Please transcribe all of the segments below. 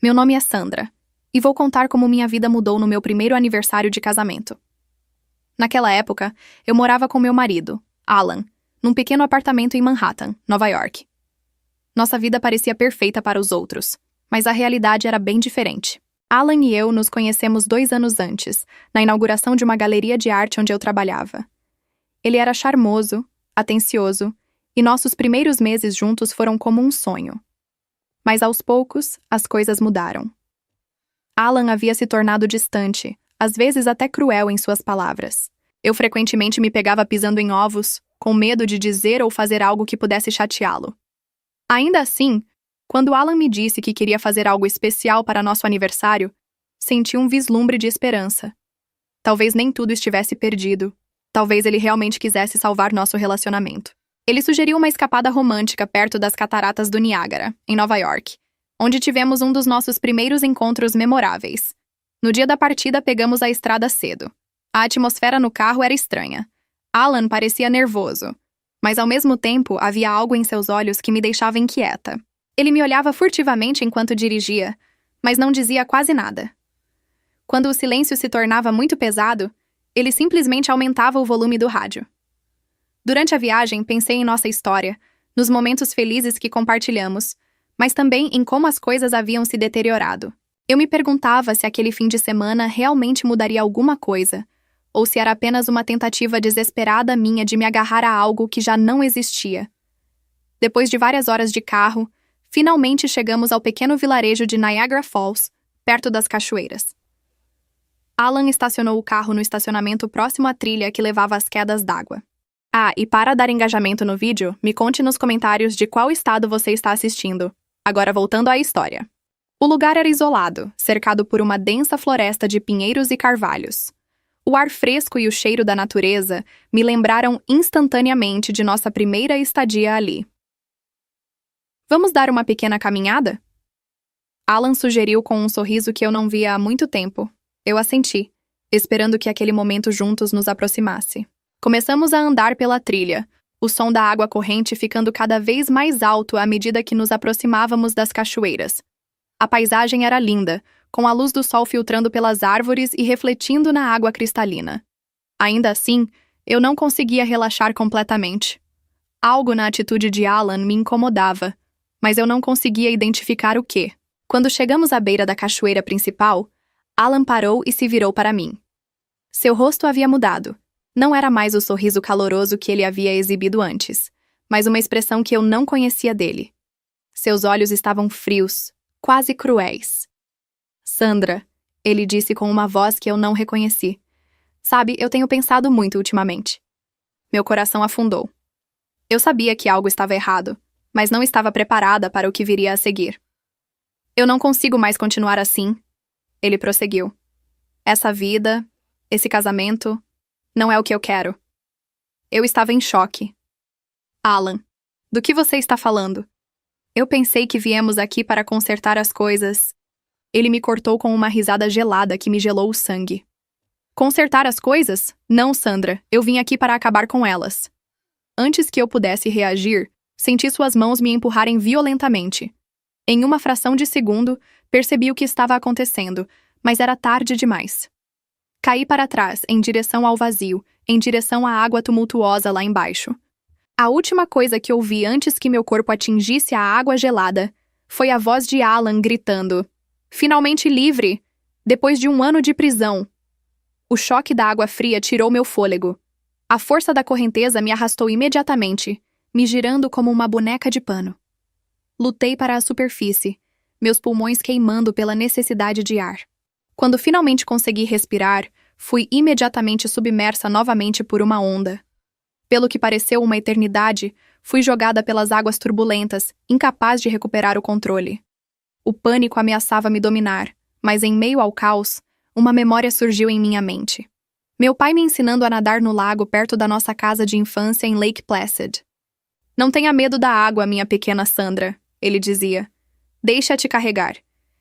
Meu nome é Sandra, e vou contar como minha vida mudou no meu primeiro aniversário de casamento. Naquela época, eu morava com meu marido, Alan, num pequeno apartamento em Manhattan, Nova York. Nossa vida parecia perfeita para os outros, mas a realidade era bem diferente. Alan e eu nos conhecemos 2 anos antes, na inauguração de uma galeria de arte onde eu trabalhava. Ele era charmoso, atencioso, e nossos primeiros meses juntos foram como um sonho. Mas aos poucos, as coisas mudaram. Alan havia se tornado distante, às vezes até cruel em suas palavras. Eu frequentemente me pegava pisando em ovos, com medo de dizer ou fazer algo que pudesse chateá-lo. Ainda assim, quando Alan me disse que queria fazer algo especial para nosso aniversário, senti um vislumbre de esperança. Talvez nem tudo estivesse perdido. Talvez ele realmente quisesse salvar nosso relacionamento. Ele sugeriu uma escapada romântica perto das cataratas do Niágara, em Nova York, onde tivemos um dos nossos primeiros encontros memoráveis. No dia da partida, pegamos a estrada cedo. A atmosfera no carro era estranha. Alan parecia nervoso, mas ao mesmo tempo havia algo em seus olhos que me deixava inquieta. Ele me olhava furtivamente enquanto dirigia, mas não dizia quase nada. Quando o silêncio se tornava muito pesado, ele simplesmente aumentava o volume do rádio. Durante a viagem, pensei em nossa história, nos momentos felizes que compartilhamos, mas também em como as coisas haviam se deteriorado. Eu me perguntava se aquele fim de semana realmente mudaria alguma coisa, ou se era apenas uma tentativa desesperada minha de me agarrar a algo que já não existia. Depois de várias horas de carro, finalmente chegamos ao pequeno vilarejo de Niagara Falls, perto das cachoeiras. Alan estacionou o carro no estacionamento próximo à trilha que levava às quedas d'água. Ah, e para dar engajamento no vídeo, me conte nos comentários de qual estado você está assistindo. Agora voltando à história. O lugar era isolado, cercado por uma densa floresta de pinheiros e carvalhos. O ar fresco e o cheiro da natureza me lembraram instantaneamente de nossa primeira estadia ali. Vamos dar uma pequena caminhada? Alan sugeriu com um sorriso que eu não via há muito tempo. Eu assenti, esperando que aquele momento juntos nos aproximasse. Começamos a andar pela trilha, o som da água corrente ficando cada vez mais alto à medida que nos aproximávamos das cachoeiras. A paisagem era linda, com a luz do sol filtrando pelas árvores e refletindo na água cristalina. Ainda assim, eu não conseguia relaxar completamente. Algo na atitude de Alan me incomodava, mas eu não conseguia identificar o quê. Quando chegamos à beira da cachoeira principal, Alan parou e se virou para mim. Seu rosto havia mudado. Não era mais o sorriso caloroso que ele havia exibido antes, mas uma expressão que eu não conhecia dele. Seus olhos estavam frios, quase cruéis. Sandra, ele disse com uma voz que eu não reconheci. Sabe, eu tenho pensado muito ultimamente. Meu coração afundou. Eu sabia que algo estava errado, mas não estava preparada para o que viria a seguir. Eu não consigo mais continuar assim, ele prosseguiu. Essa vida, esse casamento, não é o que eu quero. Eu estava em choque. Alan, do que você está falando? Eu pensei que viemos aqui para consertar as coisas. Ele me cortou com uma risada gelada que me gelou o sangue. Consertar as coisas? Não, Sandra, eu vim aqui para acabar com elas. Antes que eu pudesse reagir, senti suas mãos me empurrarem violentamente. Em uma fração de segundo, percebi o que estava acontecendo, mas era tarde demais. Caí para trás, em direção ao vazio, em direção à água tumultuosa lá embaixo. A última coisa que ouvi antes que meu corpo atingisse a água gelada foi a voz de Alan gritando: "Finalmente livre! Depois de 1 ano de prisão!" O choque da água fria tirou meu fôlego. A força da correnteza me arrastou imediatamente, me girando como uma boneca de pano. Lutei para a superfície, meus pulmões queimando pela necessidade de ar. Quando finalmente consegui respirar, fui imediatamente submersa novamente por uma onda. Pelo que pareceu uma eternidade, fui jogada pelas águas turbulentas, incapaz de recuperar o controle. O pânico ameaçava me dominar, mas em meio ao caos, uma memória surgiu em minha mente. Meu pai me ensinando a nadar no lago perto da nossa casa de infância em Lake Placid. "Não tenha medo da água, minha pequena Sandra", ele dizia. "Deixa-te carregar.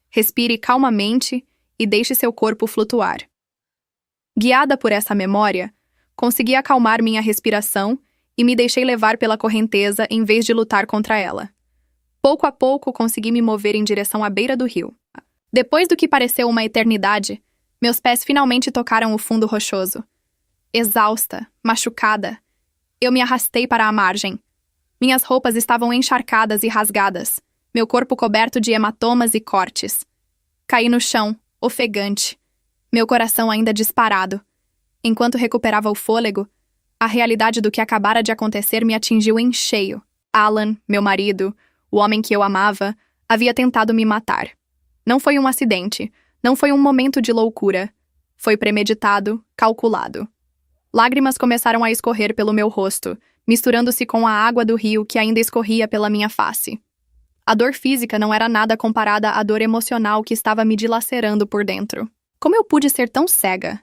Respire calmamente e deixe seu corpo flutuar." Guiada por essa memória, consegui acalmar minha respiração e me deixei levar pela correnteza em vez de lutar contra ela. Pouco a pouco, consegui me mover em direção à beira do rio. Depois do que pareceu uma eternidade, meus pés finalmente tocaram o fundo rochoso. Exausta, machucada, eu me arrastei para a margem. Minhas roupas estavam encharcadas e rasgadas, meu corpo coberto de hematomas e cortes. Caí no chão, ofegante, meu coração ainda disparado. Enquanto recuperava o fôlego, a realidade do que acabara de acontecer me atingiu em cheio. Alan, meu marido, o homem que eu amava, havia tentado me matar. Não foi um acidente, não foi um momento de loucura. Foi premeditado, calculado. Lágrimas começaram a escorrer pelo meu rosto, misturando-se com a água do rio que ainda escorria pela minha face. A dor física não era nada comparada à dor emocional que estava me dilacerando por dentro. Como eu pude ser tão cega?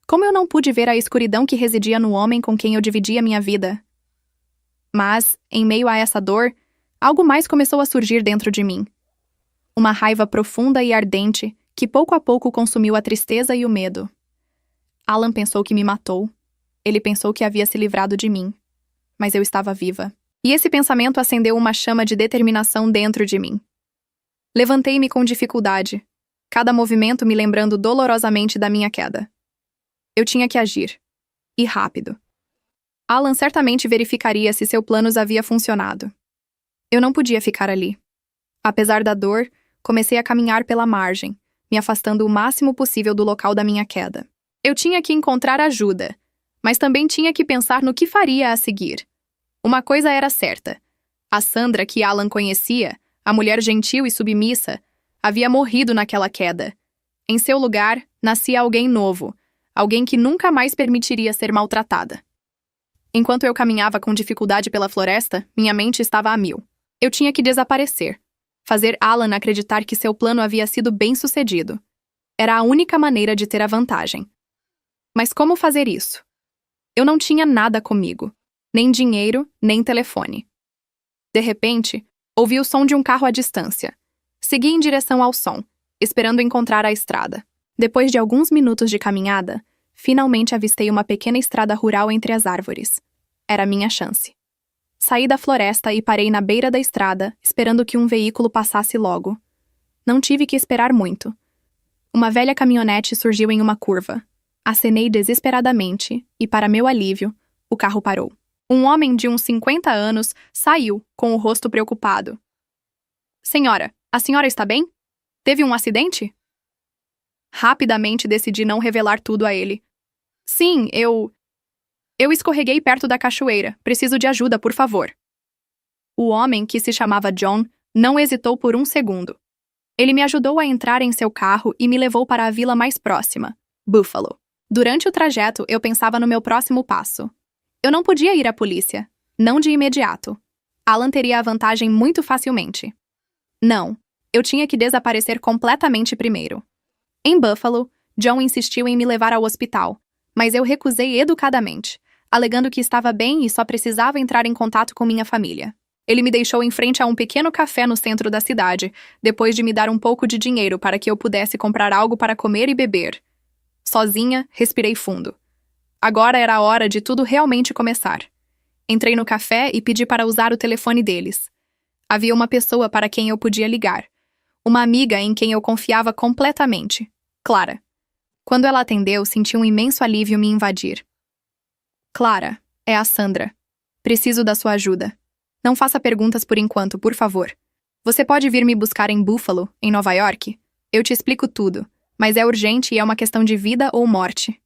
Como eu não pude ver a escuridão que residia no homem com quem eu dividia minha vida? Mas, em meio a essa dor, algo mais começou a surgir dentro de mim. Uma raiva profunda e ardente que pouco a pouco consumiu a tristeza e o medo. Alan pensou que me matou. Ele pensou que havia se livrado de mim. Mas eu estava viva. E esse pensamento acendeu uma chama de determinação dentro de mim. Levantei-me com dificuldade, cada movimento me lembrando dolorosamente da minha queda. Eu tinha que agir. E rápido. Alan certamente verificaria se seu plano havia funcionado. Eu não podia ficar ali. Apesar da dor, comecei a caminhar pela margem, me afastando o máximo possível do local da minha queda. Eu tinha que encontrar ajuda, mas também tinha que pensar no que faria a seguir. Uma coisa era certa. A Sandra que Alan conhecia, a mulher gentil e submissa, havia morrido naquela queda. Em seu lugar, nascia alguém novo, alguém que nunca mais permitiria ser maltratada. Enquanto eu caminhava com dificuldade pela floresta, minha mente estava a mil. Eu tinha que desaparecer. Fazer Alan acreditar que seu plano havia sido bem-sucedido. Era a única maneira de ter a vantagem. Mas como fazer isso? Eu não tinha nada comigo. Nem dinheiro, nem telefone. De repente, ouvi o som de um carro à distância. Segui em direção ao som, esperando encontrar a estrada. Depois de alguns minutos de caminhada, finalmente avistei uma pequena estrada rural entre as árvores. Era minha chance. Saí da floresta e parei na beira da estrada, esperando que um veículo passasse logo. Não tive que esperar muito. Uma velha caminhonete surgiu em uma curva. Acenei desesperadamente e, para meu alívio, o carro parou. Um homem de uns 50 anos saiu, com o rosto preocupado. Senhora, a senhora está bem? Teve um acidente? Rapidamente decidi não revelar tudo a ele. Sim, eu escorreguei perto da cachoeira. Preciso de ajuda, por favor. O homem, que se chamava John, não hesitou por um segundo. Ele me ajudou a entrar em seu carro e me levou para a vila mais próxima, Buffalo. Durante o trajeto, eu pensava no meu próximo passo. Eu não podia ir à polícia. Não de imediato. Alan teria a vantagem muito facilmente. Não. Eu tinha que desaparecer completamente primeiro. Em Buffalo, John insistiu em me levar ao hospital, mas eu recusei educadamente, alegando que estava bem e só precisava entrar em contato com minha família. Ele me deixou em frente a um pequeno café no centro da cidade, depois de me dar um pouco de dinheiro para que eu pudesse comprar algo para comer e beber. Sozinha, respirei fundo. Agora era a hora de tudo realmente começar. Entrei no café e pedi para usar o telefone deles. Havia uma pessoa para quem eu podia ligar. Uma amiga em quem eu confiava completamente. Clara. Quando ela atendeu, senti um imenso alívio me invadir. Clara, é a Sandra. Preciso da sua ajuda. Não faça perguntas por enquanto, por favor. Você pode vir me buscar em Buffalo, em Nova York? Eu te explico tudo, mas é urgente e é uma questão de vida ou morte.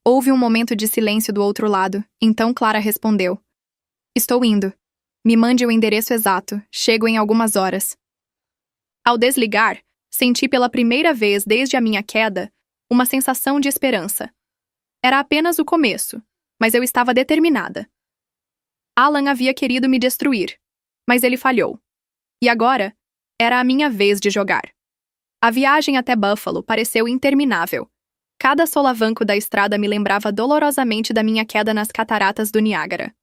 Houve um momento de silêncio do outro lado, então Clara respondeu. Estou indo. Me mande o endereço exato, chego em algumas horas. Ao desligar, senti pela primeira vez desde a minha queda uma sensação de esperança. Era apenas o começo, mas eu estava determinada. Alan havia querido me destruir, mas ele falhou. E agora, era a minha vez de jogar. A viagem até Buffalo pareceu interminável. Cada solavanco da estrada me lembrava dolorosamente da minha queda nas cataratas do Niágara.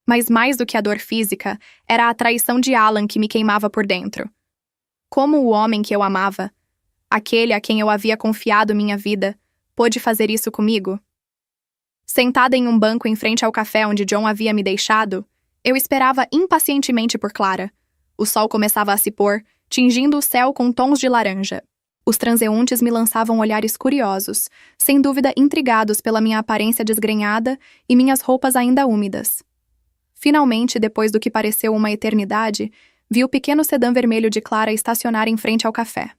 Mas mais do que a dor física, era a traição de Alan que me queimava por dentro. Como o homem que eu amava, aquele a quem eu havia confiado minha vida, pôde fazer isso comigo? Sentada em um banco em frente ao café onde John havia me deixado, eu esperava impacientemente por Clara. O sol começava a se pôr, tingindo o céu com tons de laranja. Os transeuntes me lançavam olhares curiosos, sem dúvida intrigados pela minha aparência desgrenhada e minhas roupas ainda úmidas. Finalmente, depois do que pareceu uma eternidade, vi o pequeno sedã vermelho de Clara estacionar em frente ao café.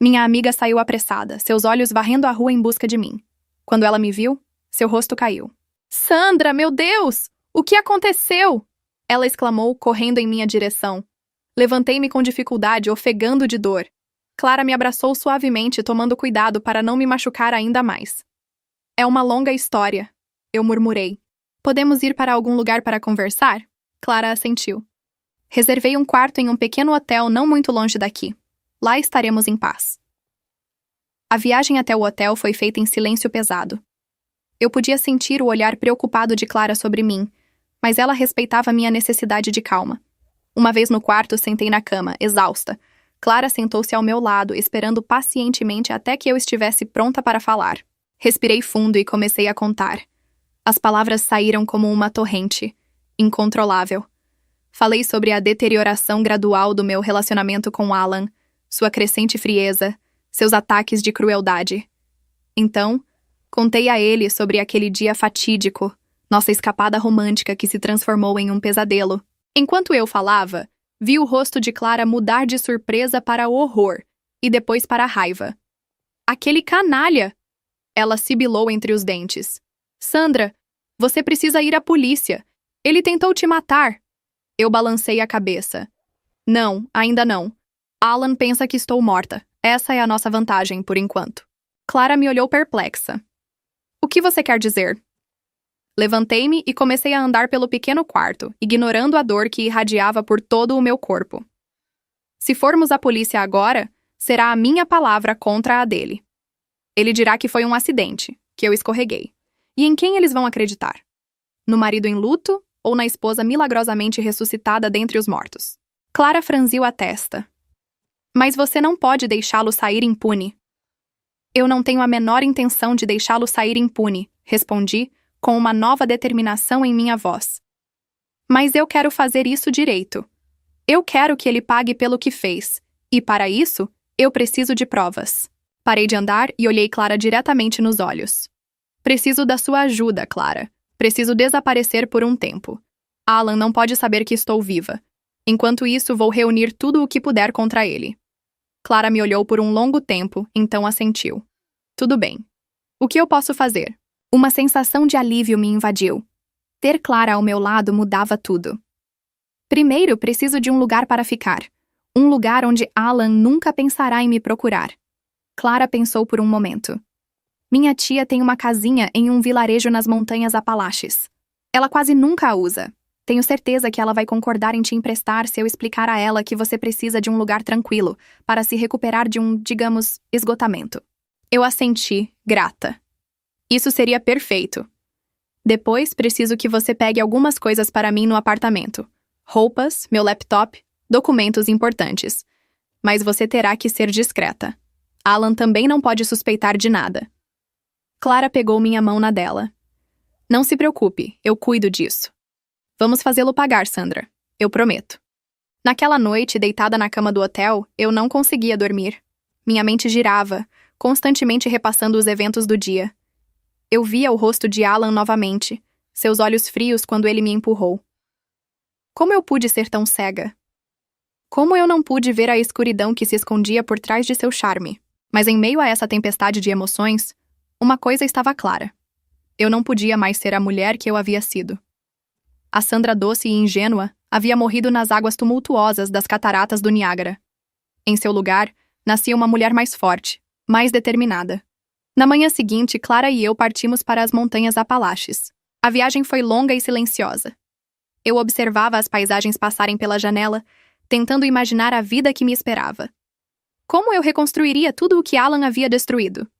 Minha amiga saiu apressada, seus olhos varrendo a rua em busca de mim. Quando ela me viu, seu rosto caiu. "Sandra, meu Deus! O que aconteceu?" Ela exclamou, correndo em minha direção. Levantei-me com dificuldade, ofegando de dor. Clara me abraçou suavemente, tomando cuidado para não me machucar ainda mais. "É uma longa história", eu murmurei. "Podemos ir para algum lugar para conversar?" Clara assentiu. "Reservei um quarto em um pequeno hotel não muito longe daqui. Lá estaremos em paz." A viagem até o hotel foi feita em silêncio pesado. Eu podia sentir o olhar preocupado de Clara sobre mim, mas ela respeitava minha necessidade de calma. Uma vez no quarto, sentei na cama, exausta. Clara sentou-se ao meu lado, esperando pacientemente até que eu estivesse pronta para falar. Respirei fundo e comecei a contar. As palavras saíram como uma torrente, incontrolável. Falei sobre a deterioração gradual do meu relacionamento com Alan, sua crescente frieza, seus ataques de crueldade. Então, contei a ele sobre aquele dia fatídico, nossa escapada romântica que se transformou em um pesadelo. Enquanto eu falava, vi o rosto de Clara mudar de surpresa para horror e depois para raiva. "Aquele canalha!" Ela sibilou entre os dentes. "Sandra, você precisa ir à polícia. Ele tentou te matar." Eu balancei a cabeça. "Não, ainda não. Alan pensa que estou morta. Essa é a nossa vantagem, por enquanto." Clara me olhou perplexa. "O que você quer dizer?" Levantei-me e comecei a andar pelo pequeno quarto, ignorando a dor que irradiava por todo o meu corpo. "Se formos à polícia agora, será a minha palavra contra a dele. Ele dirá que foi um acidente, que eu escorreguei. E em quem eles vão acreditar? No marido em luto ou na esposa milagrosamente ressuscitada dentre os mortos?" Clara franziu a testa. "Mas você não pode deixá-lo sair impune." "Eu não tenho a menor intenção de deixá-lo sair impune", respondi, com uma nova determinação em minha voz. "Mas eu quero fazer isso direito. Eu quero que ele pague pelo que fez, e para isso, eu preciso de provas." Parei de andar e olhei Clara diretamente nos olhos. "Preciso da sua ajuda, Clara. Preciso desaparecer por um tempo. Alan não pode saber que estou viva. Enquanto isso, vou reunir tudo o que puder contra ele." Clara me olhou por um longo tempo, então assentiu. "Tudo bem. O que eu posso fazer?" Uma sensação de alívio me invadiu. Ter Clara ao meu lado mudava tudo. "Primeiro, preciso de um lugar para ficar. Um lugar onde Alan nunca pensará em me procurar." Clara pensou por um momento. "Minha tia tem uma casinha em um vilarejo nas montanhas Apalaches. Ela quase nunca a usa. Tenho certeza que ela vai concordar em te emprestar se eu explicar a ela que você precisa de um lugar tranquilo para se recuperar de um, digamos, esgotamento." Eu assenti, grata. "Isso seria perfeito. Depois, preciso que você pegue algumas coisas para mim no apartamento. Roupas, meu laptop, documentos importantes. Mas você terá que ser discreta. Alan também não pode suspeitar de nada." Clara pegou minha mão na dela. "Não se preocupe, eu cuido disso. Vamos fazê-lo pagar, Sandra. Eu prometo." Naquela noite, deitada na cama do hotel, eu não conseguia dormir. Minha mente girava, constantemente repassando os eventos do dia. Eu via o rosto de Alan novamente, seus olhos frios quando ele me empurrou. Como eu pude ser tão cega? Como eu não pude ver a escuridão que se escondia por trás de seu charme? Mas em meio a essa tempestade de emoções, uma coisa estava clara. Eu não podia mais ser a mulher que eu havia sido. A Sandra doce e ingênua havia morrido nas águas tumultuosas das cataratas do Niágara. Em seu lugar, nascia uma mulher mais forte, mais determinada. Na manhã seguinte, Clara e eu partimos para as montanhas Apalaches. A viagem foi longa e silenciosa. Eu observava as paisagens passarem pela janela, tentando imaginar a vida que me esperava. Como eu reconstruiria tudo o que Alan havia destruído?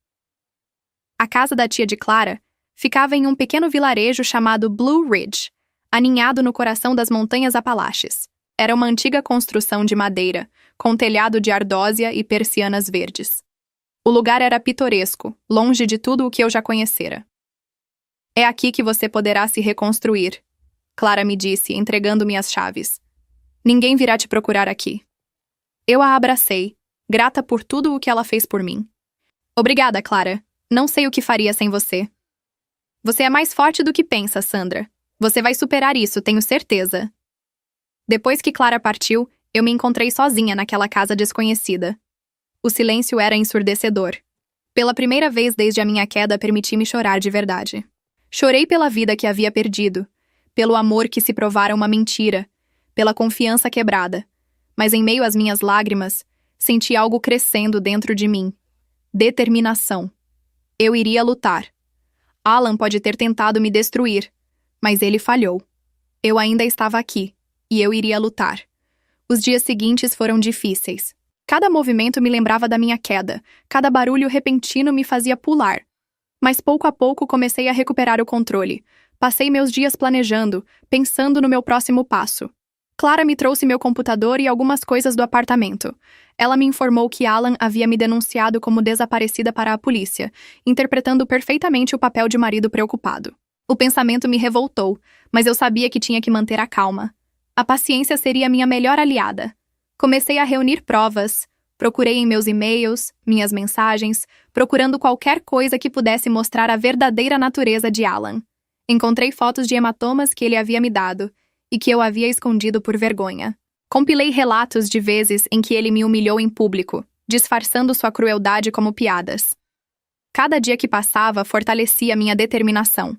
A casa da tia de Clara ficava em um pequeno vilarejo chamado Blue Ridge, aninhado no coração das montanhas Apalaches. Era uma antiga construção de madeira, com telhado de ardósia e persianas verdes. O lugar era pitoresco, longe de tudo o que eu já conhecera. "É aqui que você poderá se reconstruir", Clara me disse, entregando-me as chaves. "Ninguém virá te procurar aqui." Eu a abracei, grata por tudo o que ela fez por mim. Obrigada, Clara. Não sei o que faria sem você. Você é mais forte do que pensa, Sandra. Você vai superar isso, tenho certeza. Depois que Clara partiu, eu me encontrei sozinha naquela casa desconhecida. O silêncio era ensurdecedor. Pela primeira vez desde a minha queda, permiti-me chorar de verdade. Chorei pela vida que havia perdido, pelo amor que se provara uma mentira, pela confiança quebrada. Mas em meio às minhas lágrimas, senti algo crescendo dentro de mim. Determinação. Eu iria lutar. Alan pode ter tentado me destruir, mas ele falhou. Eu ainda estava aqui, e eu iria lutar. Os dias seguintes foram difíceis. Cada movimento me lembrava da minha queda, cada barulho repentino me fazia pular. Mas pouco a pouco comecei a recuperar o controle. Passei meus dias planejando, pensando no meu próximo passo. Clara me trouxe meu computador e algumas coisas do apartamento. Ela me informou que Alan havia me denunciado como desaparecida para a polícia, interpretando perfeitamente o papel de marido preocupado. O pensamento me revoltou, mas eu sabia que tinha que manter a calma. A paciência seria minha melhor aliada. Comecei a reunir provas, procurei em meus e-mails, minhas mensagens, procurando qualquer coisa que pudesse mostrar a verdadeira natureza de Alan. Encontrei fotos de hematomas que ele havia me dado e que eu havia escondido por vergonha. Compilei relatos de vezes em que ele me humilhou em público, disfarçando sua crueldade como piadas. Cada dia que passava fortalecia minha determinação.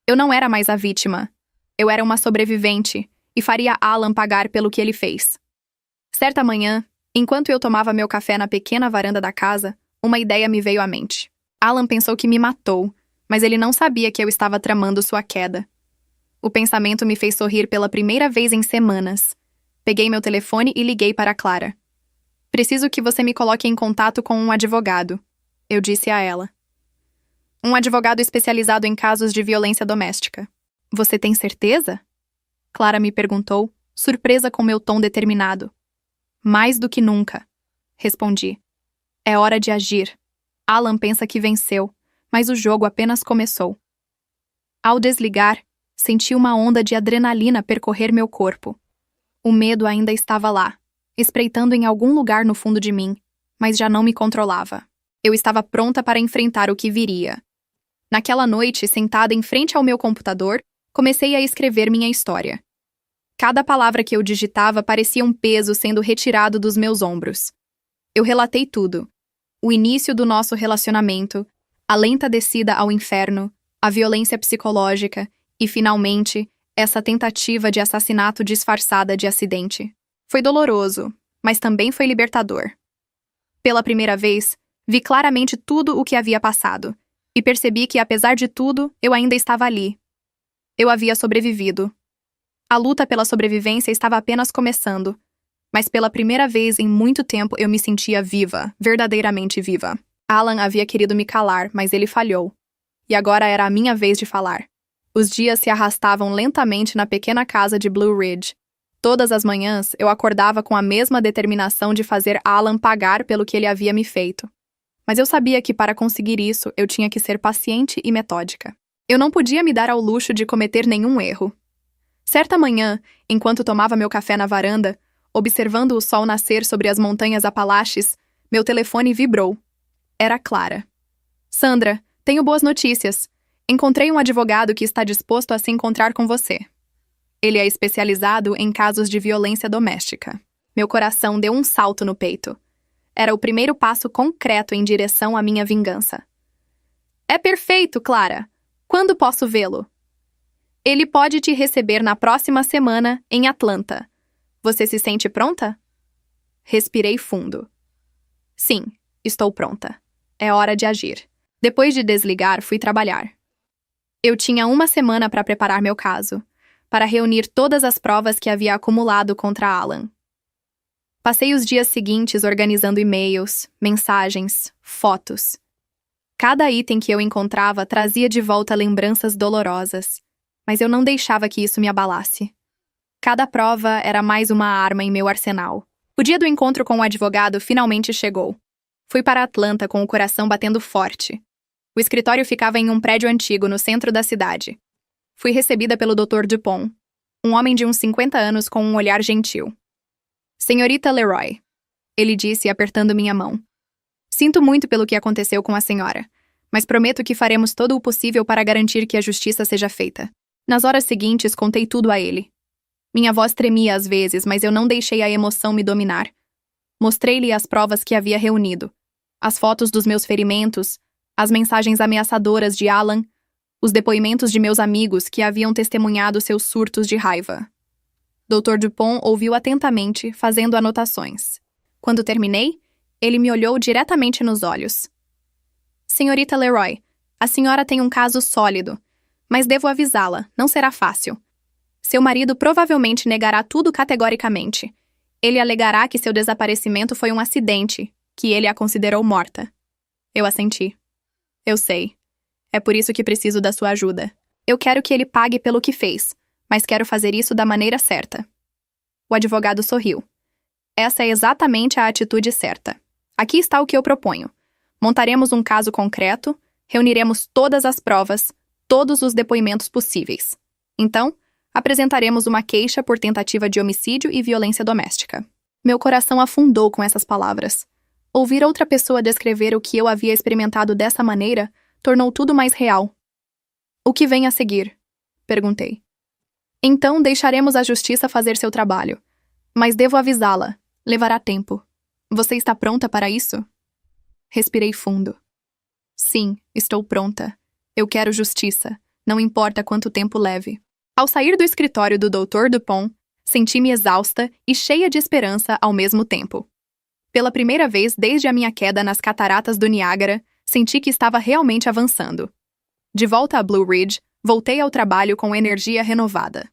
Eu não era mais a vítima. Eu era uma sobrevivente e faria Alan pagar pelo que ele fez. Certa manhã, enquanto eu tomava meu café na pequena varanda da casa, uma ideia me veio à mente. Alan pensou que me matou, mas ele não sabia que eu estava tramando sua queda. O pensamento me fez sorrir pela primeira vez em semanas. Peguei meu telefone e liguei para Clara. Preciso que você me coloque em contato com um advogado, eu disse a ela. Um advogado especializado em casos de violência doméstica. Você tem certeza? Clara me perguntou, surpresa com meu tom determinado. Mais do que nunca, respondi. É hora de agir. Alan pensa que venceu, mas o jogo apenas começou. Ao desligar, senti uma onda de adrenalina percorrer meu corpo. O medo ainda estava lá, espreitando em algum lugar no fundo de mim, mas já não me controlava. Eu estava pronta para enfrentar o que viria. Naquela noite, sentada em frente ao meu computador, comecei a escrever minha história. Cada palavra que eu digitava parecia um peso sendo retirado dos meus ombros. Eu relatei tudo. O início do nosso relacionamento, a lenta descida ao inferno, a violência psicológica e, finalmente, essa tentativa de assassinato disfarçada de acidente. Foi doloroso, mas também foi libertador. Pela primeira vez, vi claramente tudo o que havia passado, e percebi que, apesar de tudo, eu ainda estava ali. Eu havia sobrevivido. A luta pela sobrevivência estava apenas começando, mas pela primeira vez em muito tempo eu me sentia viva, verdadeiramente viva. Alan havia querido me calar, mas ele falhou. E agora era a minha vez de falar. Os dias se arrastavam lentamente na pequena casa de Blue Ridge. Todas as manhãs eu acordava com a mesma determinação de fazer Alan pagar pelo que ele havia me feito. Mas eu sabia que para conseguir isso eu tinha que ser paciente e metódica. Eu não podia me dar ao luxo de cometer nenhum erro. Certa manhã, enquanto tomava meu café na varanda, observando o sol nascer sobre as montanhas Apalaches, meu telefone vibrou. Era Clara. Sandra, tenho boas notícias. Encontrei um advogado que está disposto a se encontrar com você. Ele é especializado em casos de violência doméstica. Meu coração deu um salto no peito. Era o primeiro passo concreto em direção à minha vingança. É perfeito, Clara. Quando posso vê-lo? Ele pode te receber na próxima semana, em Atlanta. Você se sente pronta? Respirei fundo. Sim, estou pronta. É hora de agir. Depois de desligar, fui trabalhar. Eu tinha uma semana para preparar meu caso, para reunir todas as provas que havia acumulado contra Alan. Passei os dias seguintes organizando e-mails, mensagens, fotos. Cada item que eu encontrava trazia de volta lembranças dolorosas, mas eu não deixava que isso me abalasse. Cada prova era mais uma arma em meu arsenal. O dia do encontro com o advogado finalmente chegou. Fui para Atlanta com o coração batendo forte. O escritório ficava em um prédio antigo no centro da cidade. Fui recebida pelo Dr. Dupont, um homem de uns 50 anos com um olhar gentil. Senhorita Leroy, Ele disse, apertando minha mão. Sinto muito pelo que aconteceu com a senhora, mas prometo que faremos todo o possível para garantir que a justiça seja feita. Nas horas seguintes, contei tudo a ele. Minha voz tremia às vezes, mas eu não deixei a emoção me dominar. Mostrei-lhe as provas que havia reunido, as fotos dos meus ferimentos, as mensagens ameaçadoras de Alan, os depoimentos de meus amigos que haviam testemunhado seus surtos de raiva. Dr. Dupont ouviu atentamente, fazendo anotações. Quando terminei, ele me olhou diretamente nos olhos. Senhorita Leroy, a senhora tem um caso sólido, mas devo avisá-la, não será fácil. Seu marido provavelmente negará tudo categoricamente. Ele alegará que seu desaparecimento foi um acidente, que ele a considerou morta. Eu assenti. Eu sei. É por isso que preciso da sua ajuda. Eu quero que ele pague pelo que fez, mas quero fazer isso da maneira certa. O advogado sorriu. Essa é exatamente a atitude certa. Aqui está o que eu proponho. Montaremos um caso concreto, reuniremos todas as provas, todos os depoimentos possíveis. Então, apresentaremos uma queixa por tentativa de homicídio e violência doméstica. Meu coração afundou com essas palavras. Ouvir outra pessoa descrever o que eu havia experimentado dessa maneira tornou tudo mais real. O que vem a seguir? Perguntei. Então deixaremos a justiça fazer seu trabalho. Mas devo avisá-la. Levará tempo. Você está pronta para isso? Respirei fundo. Sim, estou pronta. Eu quero justiça. Não importa quanto tempo leve. Ao sair do escritório do Dr. Dupont, senti-me exausta e cheia de esperança ao mesmo tempo. Pela primeira vez desde a minha queda nas cataratas do Niágara, senti que estava realmente avançando. De volta a Blue Ridge, voltei ao trabalho com energia renovada.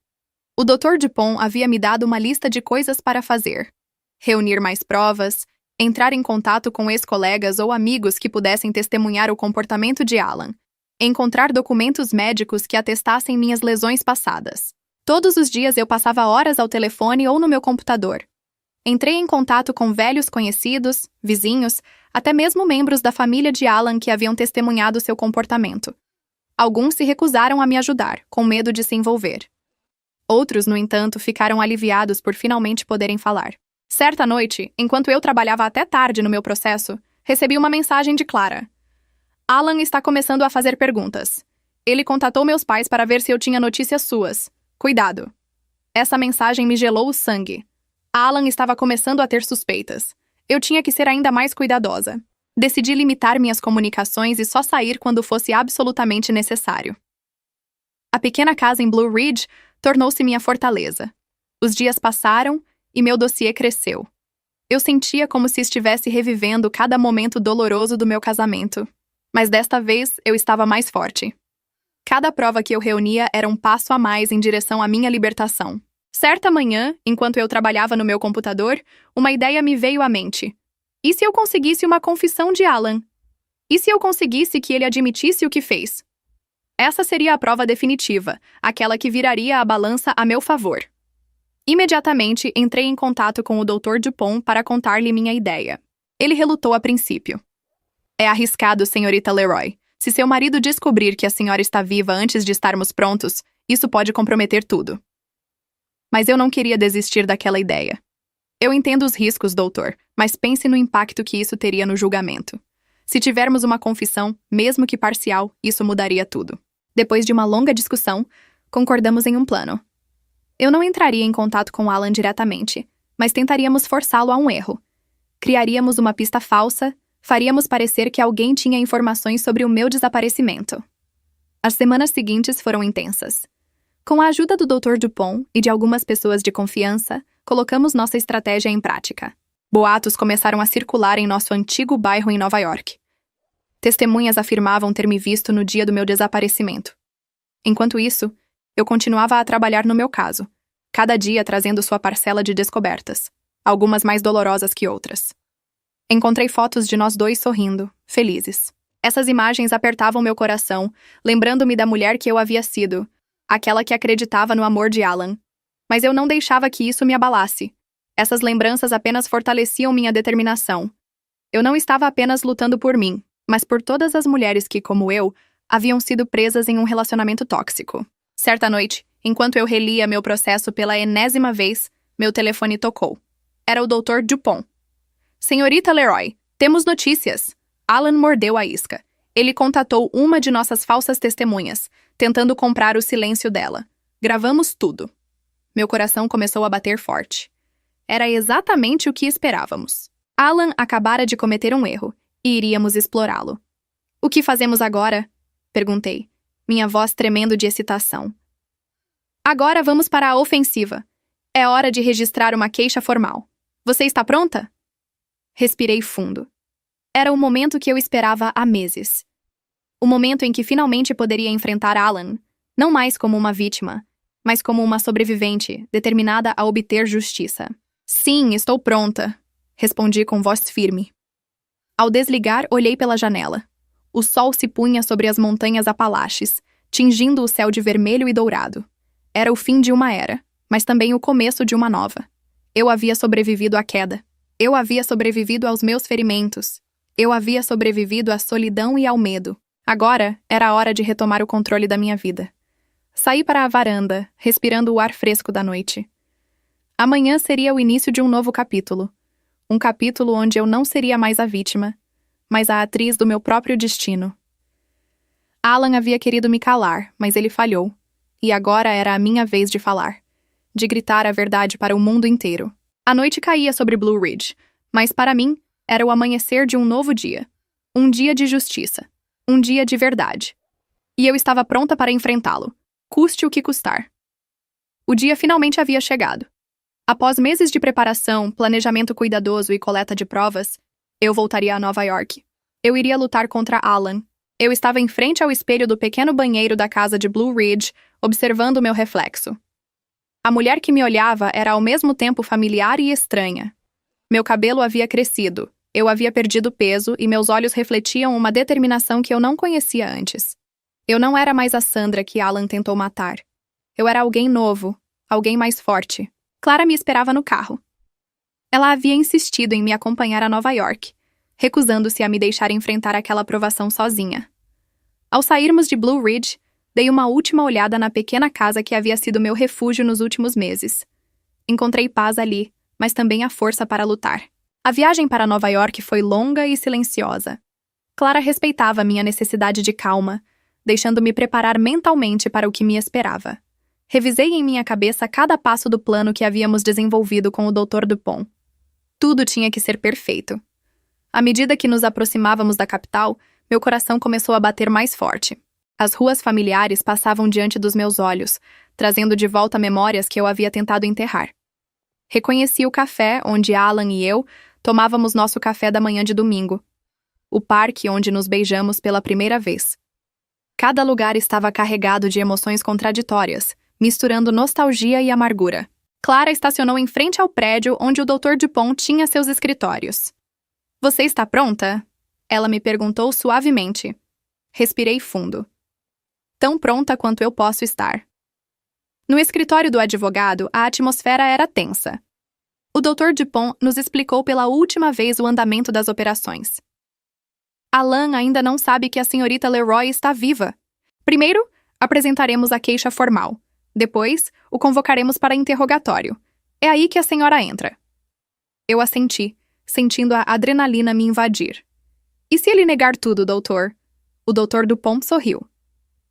O Dr. Dupont havia me dado uma lista de coisas para fazer. Reunir mais provas, entrar em contato com ex-colegas ou amigos que pudessem testemunhar o comportamento de Alan, encontrar documentos médicos que atestassem minhas lesões passadas. Todos os dias eu passava horas ao telefone ou no meu computador. Entrei em contato com velhos conhecidos, vizinhos, até mesmo membros da família de Alan que haviam testemunhado seu comportamento. Alguns se recusaram a me ajudar, com medo de se envolver. Outros, no entanto, ficaram aliviados por finalmente poderem falar. Certa noite, enquanto eu trabalhava até tarde no meu processo, recebi uma mensagem de Clara. Alan está começando a fazer perguntas. Ele contatou meus pais para ver se eu tinha notícias suas. Cuidado. Essa mensagem me gelou o sangue. Alan estava começando a ter suspeitas. Eu tinha que ser ainda mais cuidadosa. Decidi limitar minhas comunicações e só sair quando fosse absolutamente necessário. A pequena casa em Blue Ridge tornou-se minha fortaleza. Os dias passaram e meu dossiê cresceu. Eu sentia como se estivesse revivendo cada momento doloroso do meu casamento. Mas desta vez eu estava mais forte. Cada prova que eu reunia era um passo a mais em direção à minha libertação. Certa manhã, enquanto eu trabalhava no meu computador, uma ideia me veio à mente. E se eu conseguisse uma confissão de Alan? E se eu conseguisse que ele admitisse o que fez? Essa seria a prova definitiva, aquela que viraria a balança a meu favor. Imediatamente entrei em contato com o Dr. Dupont para contar-lhe minha ideia. Ele relutou a princípio. É arriscado, senhorita Leroy. Se seu marido descobrir que a senhora está viva antes de estarmos prontos, isso pode comprometer tudo. Mas eu não queria desistir daquela ideia. Eu entendo os riscos, doutor, mas pense no impacto que isso teria no julgamento. Se tivermos uma confissão, mesmo que parcial, isso mudaria tudo. Depois de uma longa discussão, concordamos em um plano. Eu não entraria em contato com Alan diretamente, mas tentaríamos forçá-lo a um erro. Criaríamos uma pista falsa, faríamos parecer que alguém tinha informações sobre o meu desaparecimento. As semanas seguintes foram intensas. Com a ajuda do Dr. Dupont e de algumas pessoas de confiança, colocamos nossa estratégia em prática. Boatos começaram a circular em nosso antigo bairro em Nova York. Testemunhas afirmavam ter me visto no dia do meu desaparecimento. Enquanto isso, eu continuava a trabalhar no meu caso, cada dia trazendo sua parcela de descobertas, algumas mais dolorosas que outras. Encontrei fotos de nós dois sorrindo, felizes. Essas imagens apertavam meu coração, lembrando-me da mulher que eu havia sido, aquela que acreditava no amor de Alan. Mas eu não deixava que isso me abalasse. Essas lembranças apenas fortaleciam minha determinação. Eu não estava apenas lutando por mim, mas por todas as mulheres que, como eu, haviam sido presas em um relacionamento tóxico. Certa noite, enquanto eu relia meu processo pela enésima vez, meu telefone tocou. Era o Dr. Dupont. Senhorita Leroy, temos notícias. Alan mordeu a isca. Ele contatou uma de nossas falsas testemunhas, tentando comprar o silêncio dela. Gravamos tudo. Meu coração começou a bater forte. Era exatamente o que esperávamos. Alan acabara de cometer um erro, e iríamos explorá-lo. O que fazemos agora? Perguntei, minha voz tremendo de excitação. Agora vamos para a ofensiva. É hora de registrar uma queixa formal. Você está pronta? Respirei fundo. Era o momento que eu esperava há meses. O momento em que finalmente poderia enfrentar Alan, não mais como uma vítima, mas como uma sobrevivente, determinada a obter justiça. Sim, estou pronta, respondi com voz firme. Ao desligar, olhei pela janela. O sol se punha sobre as montanhas Apalaches, tingindo o céu de vermelho e dourado. Era o fim de uma era, mas também o começo de uma nova. Eu havia sobrevivido à queda. Eu havia sobrevivido aos meus ferimentos. Eu havia sobrevivido à solidão e ao medo. Agora era a hora de retomar o controle da minha vida. Saí para a varanda, respirando o ar fresco da noite. Amanhã seria o início de um novo capítulo. Um capítulo onde eu não seria mais a vítima, mas a atriz do meu próprio destino. Alan havia querido me calar, mas ele falhou. E agora era a minha vez de falar. De gritar a verdade para o mundo inteiro. A noite caía sobre Blue Ridge, mas para mim era o amanhecer de um novo dia. Um dia de justiça. Um dia de verdade. E eu estava pronta para enfrentá-lo, custe o que custar. O dia finalmente havia chegado. Após meses de preparação, planejamento cuidadoso e coleta de provas, eu voltaria a Nova York. Eu iria lutar contra Alan. Eu estava em frente ao espelho do pequeno banheiro da casa de Blue Ridge, observando meu reflexo. A mulher que me olhava era ao mesmo tempo familiar e estranha. Meu cabelo havia crescido, eu havia perdido peso e meus olhos refletiam uma determinação que eu não conhecia antes. Eu não era mais a Sandra que Alan tentou matar. Eu era alguém novo, alguém mais forte. Clara me esperava no carro. Ela havia insistido em me acompanhar a Nova York, recusando-se a me deixar enfrentar aquela provação sozinha. Ao sairmos de Blue Ridge, dei uma última olhada na pequena casa que havia sido meu refúgio nos últimos meses. Encontrei paz ali, mas também a força para lutar. A viagem para Nova York foi longa e silenciosa. Clara respeitava minha necessidade de calma, deixando-me preparar mentalmente para o que me esperava. Revisei em minha cabeça cada passo do plano que havíamos desenvolvido com o Dr. Dupont. Tudo tinha que ser perfeito. À medida que nos aproximávamos da capital, meu coração começou a bater mais forte. As ruas familiares passavam diante dos meus olhos, trazendo de volta memórias que eu havia tentado enterrar. Reconheci o café onde Alan e eu tomávamos nosso café da manhã de domingo. O parque onde nos beijamos pela primeira vez. Cada lugar estava carregado de emoções contraditórias, misturando nostalgia e amargura. Clara estacionou em frente ao prédio onde o Dr. Dupont tinha seus escritórios. Você está pronta? Ela me perguntou suavemente. Respirei fundo. Tão pronta quanto eu posso estar. No escritório do advogado, a atmosfera era tensa. O Dr. Dupont nos explicou pela última vez o andamento das operações. Alan ainda não sabe que a senhorita Leroy está viva. Primeiro, apresentaremos a queixa formal. Depois, o convocaremos para interrogatório. É aí que a senhora entra. Eu assenti, sentindo a adrenalina me invadir. E se ele negar tudo, doutor? O Dr. Dupont sorriu.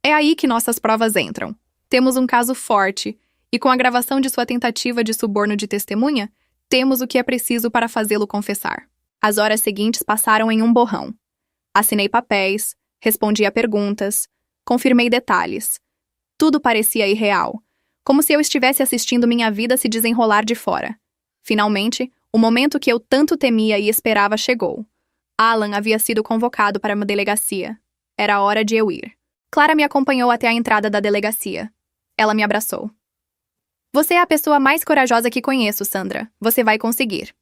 É aí que nossas provas entram. Temos um caso forte, e com a gravação de sua tentativa de suborno de testemunha, temos o que é preciso para fazê-lo confessar. As horas seguintes passaram em um borrão. Assinei papéis, respondi a perguntas, confirmei detalhes. Tudo parecia irreal, como se eu estivesse assistindo minha vida se desenrolar de fora. Finalmente, o momento que eu tanto temia e esperava chegou. Alan havia sido convocado para uma delegacia. Era a hora de eu ir. Clara me acompanhou até a entrada da delegacia. Ela me abraçou. Você é a pessoa mais corajosa que conheço, Sandra. Você vai conseguir.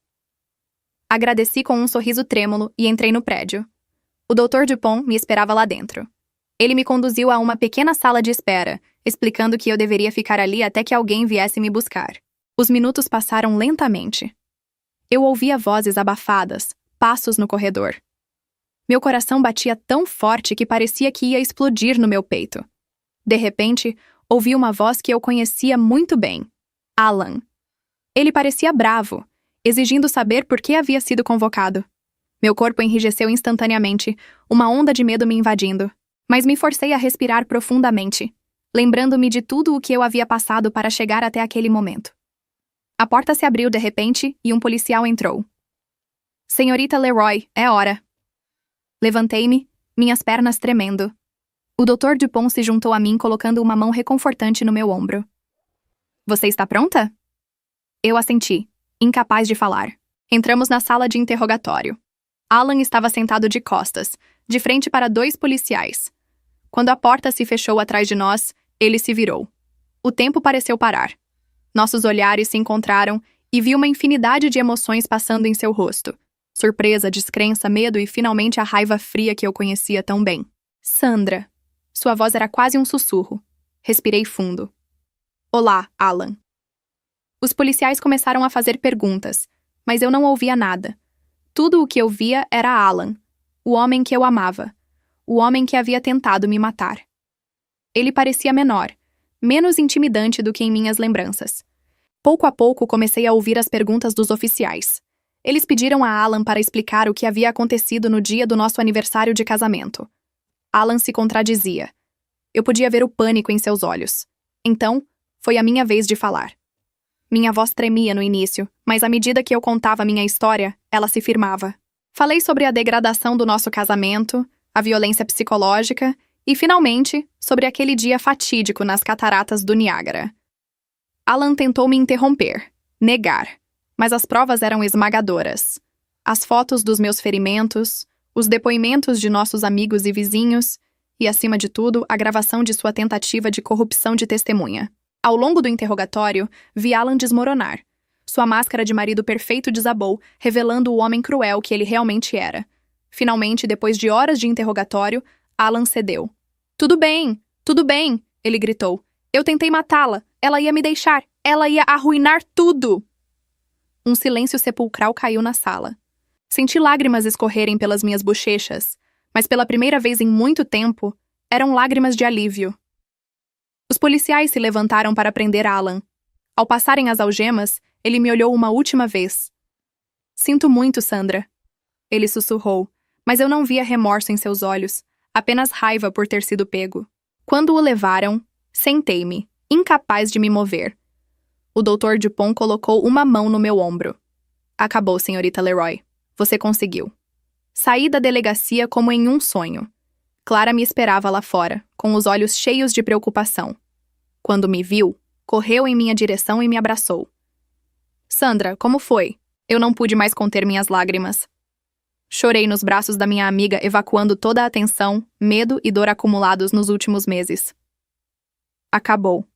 Agradeci com um sorriso trêmulo e entrei no prédio. O Dr. Dupont me esperava lá dentro. Ele me conduziu a uma pequena sala de espera, explicando que eu deveria ficar ali até que alguém viesse me buscar. Os minutos passaram lentamente. Eu ouvia vozes abafadas, passos no corredor. Meu coração batia tão forte que parecia que ia explodir no meu peito. De repente, ouvi uma voz que eu conhecia muito bem. Alan. Ele parecia bravo, exigindo saber por que havia sido convocado. Meu corpo enrijeceu instantaneamente, uma onda de medo me invadindo. Mas me forcei a respirar profundamente, lembrando-me de tudo o que eu havia passado para chegar até aquele momento. A porta se abriu de repente e um policial entrou. Senhorita Leroy, é hora. Levantei-me, minhas pernas tremendo. O Dr. Dupont se juntou a mim colocando uma mão reconfortante no meu ombro. Você está pronta? Eu assenti, incapaz de falar. Entramos na sala de interrogatório. Alan estava sentado de costas, de frente para 2 policiais. Quando a porta se fechou atrás de nós, ele se virou. O tempo pareceu parar. Nossos olhares se encontraram e vi uma infinidade de emoções passando em seu rosto. Surpresa, descrença, medo e finalmente a raiva fria que eu conhecia tão bem. Sandra. Sua voz era quase um sussurro. Respirei fundo. Olá, Alan. Os policiais começaram a fazer perguntas, mas eu não ouvia nada. Tudo o que eu via era Alan, o homem que eu amava, o homem que havia tentado me matar. Ele parecia menor, menos intimidante do que em minhas lembranças. Pouco a pouco comecei a ouvir as perguntas dos oficiais. Eles pediram a Alan para explicar o que havia acontecido no dia do nosso aniversário de casamento. Alan se contradizia. Eu podia ver o pânico em seus olhos. Então, foi a minha vez de falar. Minha voz tremia no início, mas à medida que eu contava minha história, ela se firmava. Falei sobre a degradação do nosso casamento, a violência psicológica e, finalmente, sobre aquele dia fatídico nas cataratas do Niágara. Alan tentou me interromper, negar, mas as provas eram esmagadoras. As fotos dos meus ferimentos, os depoimentos de nossos amigos e vizinhos e, acima de tudo, a gravação de sua tentativa de corrupção de testemunha. Ao longo do interrogatório, vi Alan desmoronar. Sua máscara de marido perfeito desabou, revelando o homem cruel que ele realmente era. Finalmente, depois de horas de interrogatório, Alan cedeu. Tudo bem, ele gritou. Eu tentei matá-la. Ela ia me deixar. Ela ia arruinar tudo. Um silêncio sepulcral caiu na sala. Senti lágrimas escorrerem pelas minhas bochechas, mas pela primeira vez em muito tempo, eram lágrimas de alívio. Os policiais se levantaram para prender Alan. Ao passarem as algemas, ele me olhou uma última vez. Sinto muito, Sandra. Ele sussurrou, mas eu não via remorso em seus olhos, apenas raiva por ter sido pego. Quando o levaram, sentei-me, incapaz de me mover. O Dr. Dupont colocou uma mão no meu ombro. Acabou, senhorita Leroy. Você conseguiu. Saí da delegacia como em um sonho. Clara me esperava lá fora, com os olhos cheios de preocupação. Quando me viu, correu em minha direção e me abraçou. Sandra, como foi? Eu não pude mais conter minhas lágrimas. Chorei nos braços da minha amiga, evacuando toda a tensão, medo e dor acumulados nos últimos meses. Acabou.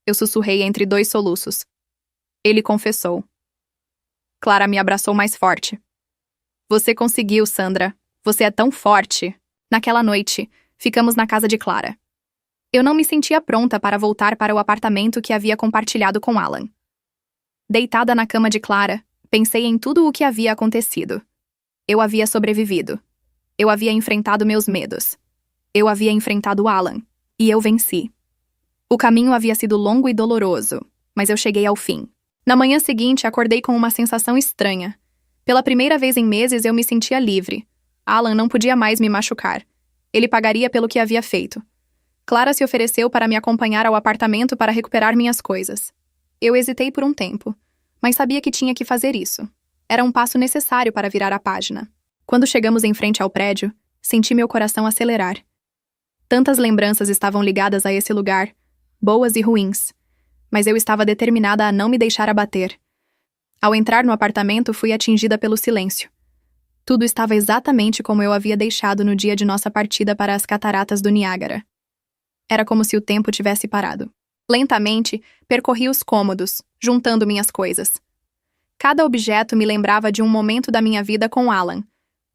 Eu sussurrei entre 2 soluços. Ele confessou. Clara me abraçou mais forte. Você conseguiu, Sandra. Você é tão forte. Naquela noite, ficamos na casa de Clara. Eu não me sentia pronta para voltar para o apartamento que havia compartilhado com Alan. Deitada na cama de Clara, pensei em tudo o que havia acontecido. Eu havia sobrevivido. Eu havia enfrentado meus medos. Eu havia enfrentado Alan. E eu venci. O caminho havia sido longo e doloroso, mas eu cheguei ao fim. Na manhã seguinte, acordei com uma sensação estranha. Pela primeira vez em meses, eu me sentia livre. Alan não podia mais me machucar. Ele pagaria pelo que havia feito. Clara se ofereceu para me acompanhar ao apartamento para recuperar minhas coisas. Eu hesitei por um tempo, mas sabia que tinha que fazer isso. Era um passo necessário para virar a página. Quando chegamos em frente ao prédio, senti meu coração acelerar. Tantas lembranças estavam ligadas a esse lugar, boas e ruins, mas eu estava determinada a não me deixar abater. Ao entrar no apartamento, fui atingida pelo silêncio. Tudo estava exatamente como eu havia deixado no dia de nossa partida para as cataratas do Niágara. Era como se o tempo tivesse parado. Lentamente, percorri os cômodos, juntando minhas coisas. Cada objeto me lembrava de um momento da minha vida com Alan,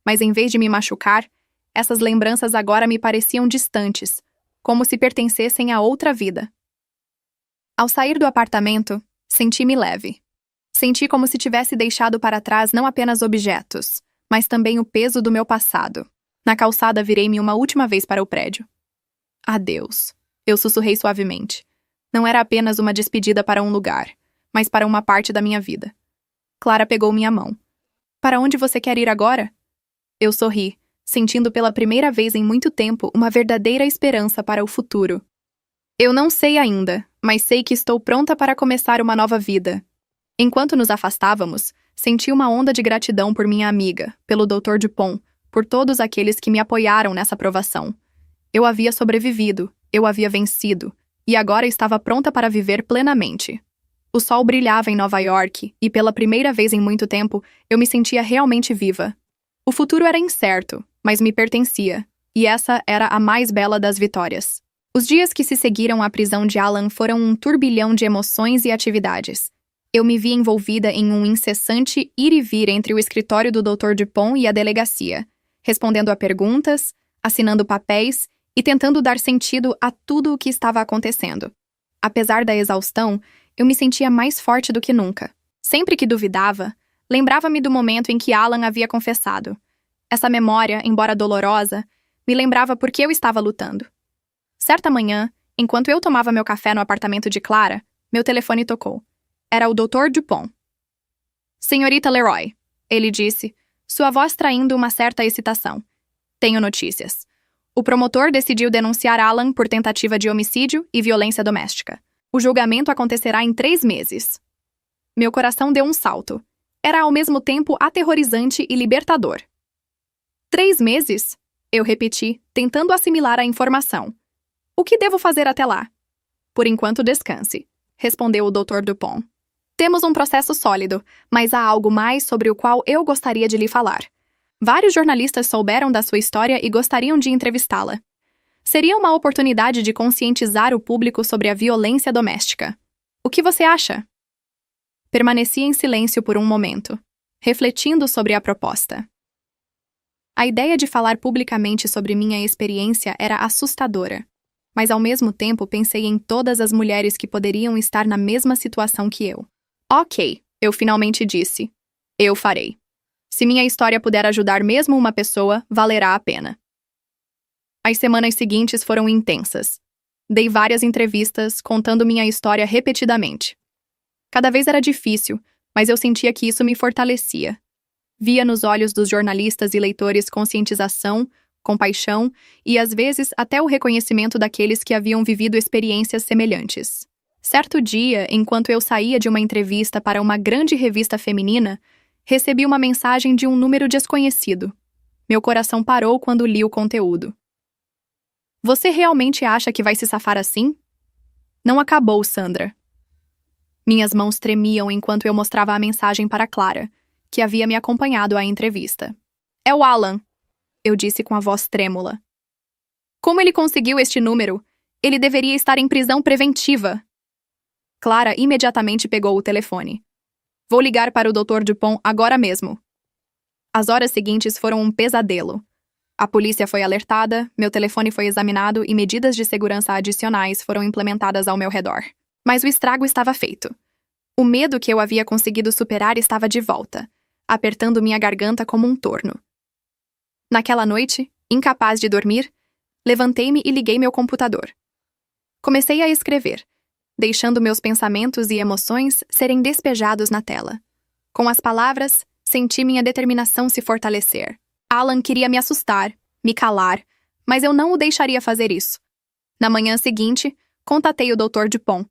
mas em vez de me machucar, essas lembranças agora me pareciam distantes, como se pertencessem a outra vida. Ao sair do apartamento, senti-me leve. Senti como se tivesse deixado para trás não apenas objetos, mas também o peso do meu passado. Na calçada, virei-me uma última vez para o prédio. Adeus. Eu sussurrei suavemente. Não era apenas uma despedida para um lugar, mas para uma parte da minha vida. Clara pegou minha mão. Para onde você quer ir agora? Eu sorri, sentindo pela primeira vez em muito tempo uma verdadeira esperança para o futuro. Eu não sei ainda, mas sei que estou pronta para começar uma nova vida. Enquanto nos afastávamos, senti uma onda de gratidão por minha amiga, pelo Dr. Dupont, por todos aqueles que me apoiaram nessa provação. Eu havia sobrevivido, eu havia vencido, e agora estava pronta para viver plenamente. O sol brilhava em Nova York, e pela primeira vez em muito tempo, eu me sentia realmente viva. O futuro era incerto, mas me pertencia, e essa era a mais bela das vitórias. Os dias que se seguiram à prisão de Alan foram um turbilhão de emoções e atividades. Eu me vi envolvida em um incessante ir e vir entre o escritório do Dr. Dupont e a delegacia, respondendo a perguntas, assinando papéis e tentando dar sentido a tudo o que estava acontecendo. Apesar da exaustão, eu me sentia mais forte do que nunca. Sempre que duvidava, lembrava-me do momento em que Alan havia confessado. Essa memória, embora dolorosa, me lembrava por que eu estava lutando. Certa manhã, enquanto eu tomava meu café no apartamento de Clara, meu telefone tocou. Era o Dr. Dupont. Senhorita Leroy, ele disse, sua voz traindo uma certa excitação. Tenho notícias. O promotor decidiu denunciar Alan por tentativa de homicídio e violência doméstica. O julgamento acontecerá em 3 meses. Meu coração deu um salto. Era ao mesmo tempo aterrorizante e libertador. 3 meses? Eu repeti, tentando assimilar a informação. O que devo fazer até lá? Por enquanto, descanse, respondeu o Dr. Dupont. Temos um processo sólido, mas há algo mais sobre o qual eu gostaria de lhe falar. Vários jornalistas souberam da sua história e gostariam de entrevistá-la. Seria uma oportunidade de conscientizar o público sobre a violência doméstica. O que você acha? Permaneci em silêncio por um momento, refletindo sobre a proposta. A ideia de falar publicamente sobre minha experiência era assustadora, mas ao mesmo tempo pensei em todas as mulheres que poderiam estar na mesma situação que eu. Ok, eu finalmente disse. Eu farei. Se minha história puder ajudar mesmo uma pessoa, valerá a pena. As semanas seguintes foram intensas. Dei várias entrevistas, contando minha história repetidamente. Cada vez era difícil, mas eu sentia que isso me fortalecia. Via nos olhos dos jornalistas e leitores conscientização, compaixão e, às vezes, até o reconhecimento daqueles que haviam vivido experiências semelhantes. Certo dia, enquanto eu saía de uma entrevista para uma grande revista feminina, recebi uma mensagem de um número desconhecido. Meu coração parou quando li o conteúdo. Você realmente acha que vai se safar assim? Não acabou, Sandra. Minhas mãos tremiam enquanto eu mostrava a mensagem para Clara, que havia me acompanhado à entrevista. É o Alan, eu disse com a voz trêmula. Como ele conseguiu este número? Ele deveria estar em prisão preventiva. Clara imediatamente pegou o telefone. Vou ligar para o Dr. Dupont agora mesmo. As horas seguintes foram um pesadelo. A polícia foi alertada, meu telefone foi examinado e medidas de segurança adicionais foram implementadas ao meu redor. Mas o estrago estava feito. O medo que eu havia conseguido superar estava de volta, apertando minha garganta como um torno. Naquela noite, incapaz de dormir, levantei-me e liguei meu computador. Comecei a escrever, deixando meus pensamentos e emoções serem despejados na tela. Com as palavras, senti minha determinação se fortalecer. Alan queria me assustar, me calar, mas eu não o deixaria fazer isso. Na manhã seguinte, contatei o Dr. Dupont.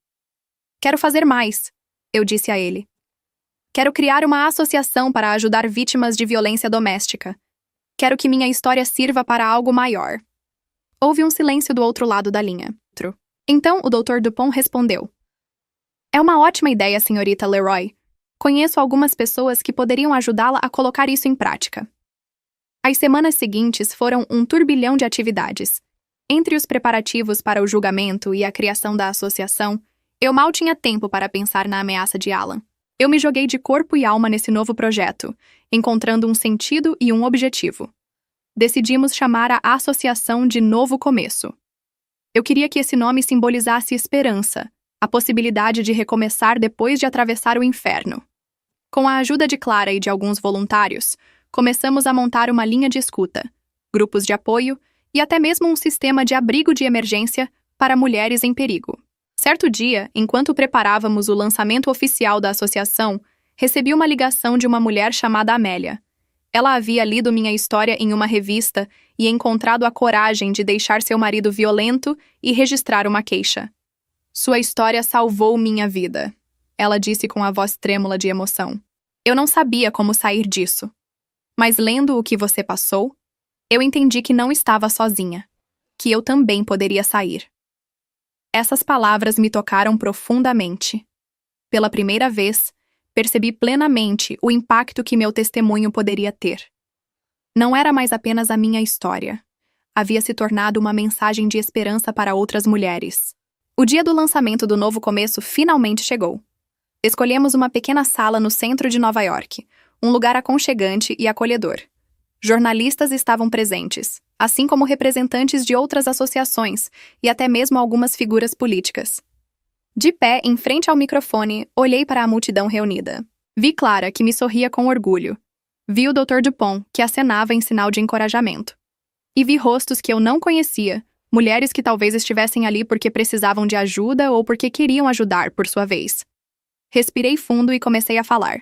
Quero fazer mais, eu disse a ele. Quero criar uma associação para ajudar vítimas de violência doméstica. Quero que minha história sirva para algo maior. Houve um silêncio do outro lado da linha. Então o Dr. Dupont respondeu. É uma ótima ideia, senhorita Leroy. Conheço algumas pessoas que poderiam ajudá-la a colocar isso em prática. As semanas seguintes foram um turbilhão de atividades. Entre os preparativos para o julgamento e a criação da associação, eu mal tinha tempo para pensar na ameaça de Alan. Eu me joguei de corpo e alma nesse novo projeto, encontrando um sentido e um objetivo. Decidimos chamar a associação de Novo Começo. Eu queria que esse nome simbolizasse esperança, a possibilidade de recomeçar depois de atravessar o inferno. Com a ajuda de Clara e de alguns voluntários, começamos a montar uma linha de escuta, grupos de apoio e até mesmo um sistema de abrigo de emergência para mulheres em perigo. Certo dia, enquanto preparávamos o lançamento oficial da associação, recebi uma ligação de uma mulher chamada Amélia. Ela havia lido minha história em uma revista e encontrado a coragem de deixar seu marido violento e registrar uma queixa. Sua história salvou minha vida, ela disse com a voz trêmula de emoção. Eu não sabia como sair disso. Mas lendo o que você passou, eu entendi que não estava sozinha, que eu também poderia sair. Essas palavras me tocaram profundamente. Pela primeira vez, percebi plenamente o impacto que meu testemunho poderia ter. Não era mais apenas a minha história. Havia se tornado uma mensagem de esperança para outras mulheres. O dia do lançamento do Novo Começo finalmente chegou. Escolhemos uma pequena sala no centro de Nova York, um lugar aconchegante e acolhedor. Jornalistas estavam presentes, assim como representantes de outras associações e até mesmo algumas figuras políticas. De pé, em frente ao microfone, olhei para a multidão reunida. Vi Clara, que me sorria com orgulho. Vi o Dr. Dupont, que acenava em sinal de encorajamento. E vi rostos que eu não conhecia, mulheres que talvez estivessem ali porque precisavam de ajuda ou porque queriam ajudar, por sua vez. Respirei fundo e comecei a falar.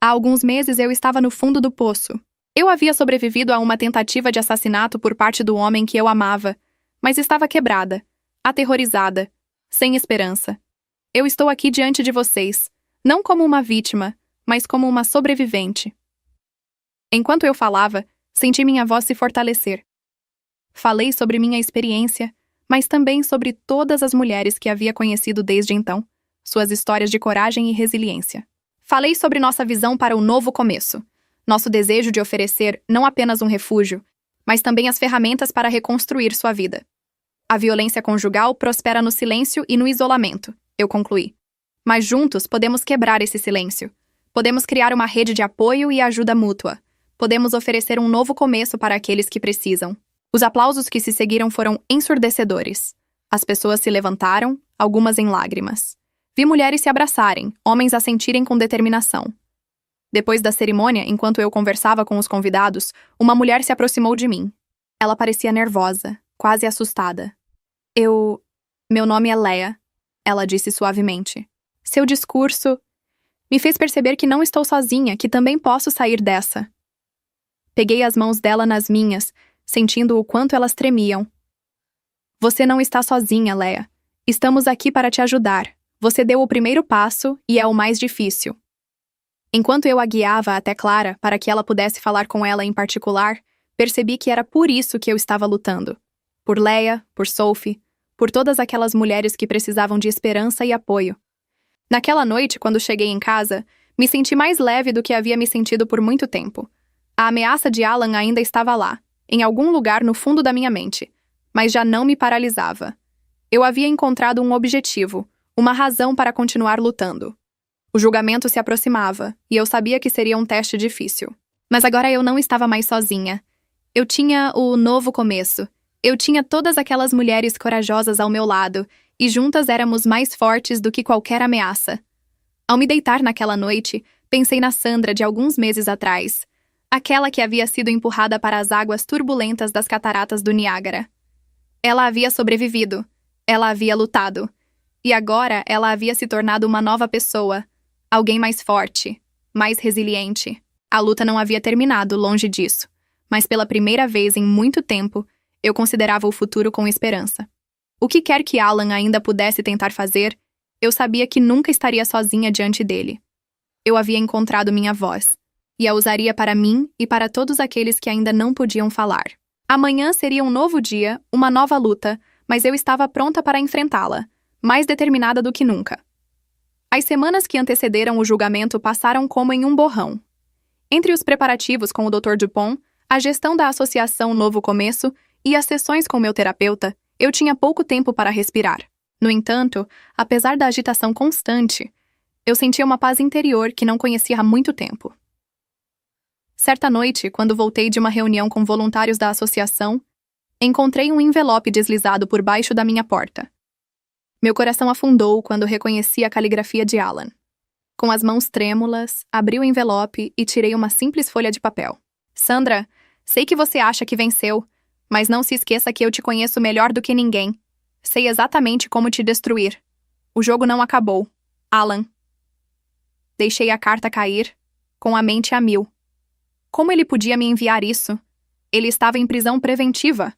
Há alguns meses eu estava no fundo do poço. Eu havia sobrevivido a uma tentativa de assassinato por parte do homem que eu amava, mas estava quebrada, aterrorizada, sem esperança. Eu estou aqui diante de vocês, não como uma vítima, mas como uma sobrevivente. Enquanto eu falava, senti minha voz se fortalecer. Falei sobre minha experiência, mas também sobre todas as mulheres que havia conhecido desde então, suas histórias de coragem e resiliência. Falei sobre nossa visão para o novo começo, nosso desejo de oferecer não apenas um refúgio, mas também as ferramentas para reconstruir sua vida. A violência conjugal prospera no silêncio e no isolamento, eu concluí. Mas juntos podemos quebrar esse silêncio. Podemos criar uma rede de apoio e ajuda mútua. Podemos oferecer um novo começo para aqueles que precisam. Os aplausos que se seguiram foram ensurdecedores. As pessoas se levantaram, algumas em lágrimas. Vi mulheres se abraçarem, homens assentirem com determinação. Depois da cerimônia, enquanto eu conversava com os convidados, uma mulher se aproximou de mim. Ela parecia nervosa, quase assustada. Meu nome é Leia, ela disse suavemente. Seu discurso me fez perceber que não estou sozinha, que também posso sair dessa. Peguei as mãos dela nas minhas, sentindo o quanto elas tremiam. Você não está sozinha, Leia. Estamos aqui para te ajudar. Você deu o primeiro passo e é o mais difícil. Enquanto eu a guiava até Clara, para que ela pudesse falar com ela em particular, percebi que era por isso que eu estava lutando. Por Leia, por Sophie, por todas aquelas mulheres que precisavam de esperança e apoio. Naquela noite, quando cheguei em casa, me senti mais leve do que havia me sentido por muito tempo. A ameaça de Alan ainda estava lá, em algum lugar no fundo da minha mente, mas já não me paralisava. Eu havia encontrado um objetivo, uma razão para continuar lutando. O julgamento se aproximava, e eu sabia que seria um teste difícil. Mas agora eu não estava mais sozinha. Eu tinha o novo começo. Eu tinha todas aquelas mulheres corajosas ao meu lado, e juntas éramos mais fortes do que qualquer ameaça. Ao me deitar naquela noite, pensei na Sandra de alguns meses atrás, aquela que havia sido empurrada para as águas turbulentas das cataratas do Niágara. Ela havia sobrevivido. Ela havia lutado. E agora ela havia se tornado uma nova pessoa. Alguém mais forte, mais resiliente. A luta não havia terminado, longe disso. Mas pela primeira vez em muito tempo, eu considerava o futuro com esperança. O que quer que Alan ainda pudesse tentar fazer, eu sabia que nunca estaria sozinha diante dele. Eu havia encontrado minha voz, e a usaria para mim e para todos aqueles que ainda não podiam falar. Amanhã seria um novo dia, uma nova luta, mas eu estava pronta para enfrentá-la, mais determinada do que nunca. As semanas que antecederam o julgamento passaram como em um borrão. Entre os preparativos com o Dr. Dupont, a gestão da Associação Novo Começo e as sessões com meu terapeuta, eu tinha pouco tempo para respirar. No entanto, apesar da agitação constante, eu sentia uma paz interior que não conhecia há muito tempo. Certa noite, quando voltei de uma reunião com voluntários da associação, encontrei um envelope deslizado por baixo da minha porta. Meu coração afundou quando reconheci a caligrafia de Alan. Com as mãos trêmulas, abri o envelope e tirei uma simples folha de papel. Sandra, sei que você acha que venceu, mas não se esqueça que eu te conheço melhor do que ninguém. Sei exatamente como te destruir. O jogo não acabou. Alan. Deixei a carta cair, com a mente a mil. Como ele podia me enviar isso? Ele estava em prisão preventiva.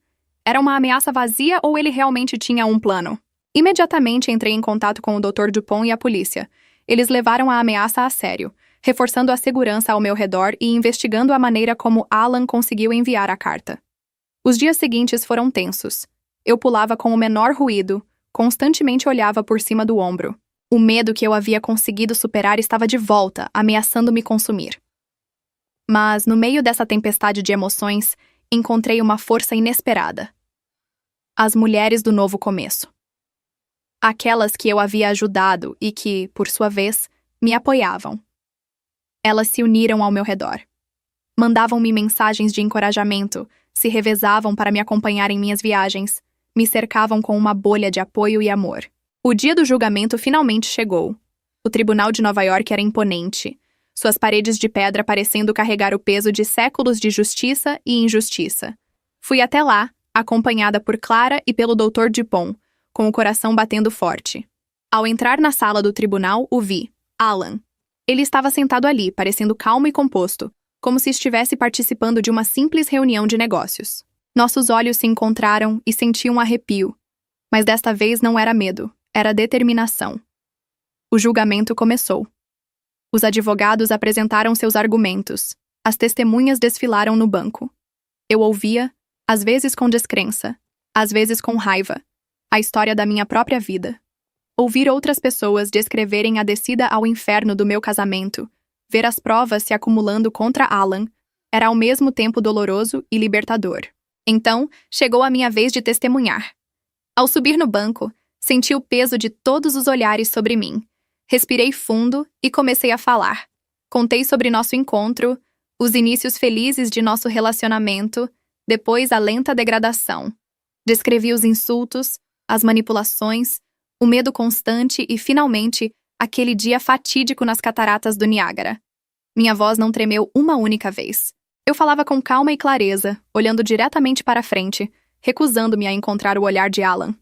Era uma ameaça vazia ou ele realmente tinha um plano? Imediatamente entrei em contato com o Dr. Dupont e a polícia. Eles levaram a ameaça a sério, reforçando a segurança ao meu redor e investigando a maneira como Alan conseguiu enviar a carta. Os dias seguintes foram tensos. Eu pulava com o menor ruído, constantemente olhava por cima do ombro. O medo que eu havia conseguido superar estava de volta, ameaçando me consumir. Mas, no meio dessa tempestade de emoções, encontrei uma força inesperada. As mulheres do novo começo. Aquelas que eu havia ajudado e que, por sua vez, me apoiavam. Elas se uniram ao meu redor. Mandavam-me mensagens de encorajamento, se revezavam para me acompanhar em minhas viagens, me cercavam com uma bolha de apoio e amor. O dia do julgamento finalmente chegou. O tribunal de Nova York era imponente, suas paredes de pedra parecendo carregar o peso de séculos de justiça e injustiça. Fui até lá, acompanhada por Clara e pelo Dr. Dupont, com o coração batendo forte. Ao entrar na sala do tribunal, o vi, Alan. Ele estava sentado ali, parecendo calmo e composto, como se estivesse participando de uma simples reunião de negócios. Nossos olhos se encontraram e senti um arrepio. Mas desta vez não era medo, era determinação. O julgamento começou. Os advogados apresentaram seus argumentos. As testemunhas desfilaram no banco. Eu ouvia, às vezes com descrença, às vezes com raiva, a história da minha própria vida. Ouvir outras pessoas descreverem a descida ao inferno do meu casamento, ver as provas se acumulando contra Alan, era ao mesmo tempo doloroso e libertador. Então, chegou a minha vez de testemunhar. Ao subir no banco, senti o peso de todos os olhares sobre mim. Respirei fundo e comecei a falar. Contei sobre nosso encontro, os inícios felizes de nosso relacionamento, depois a lenta degradação. Descrevi os insultos, as manipulações, o medo constante e, finalmente, aquele dia fatídico nas cataratas do Niágara. Minha voz não tremeu uma única vez. Eu falava com calma e clareza, olhando diretamente para a frente, recusando-me a encontrar o olhar de Alan.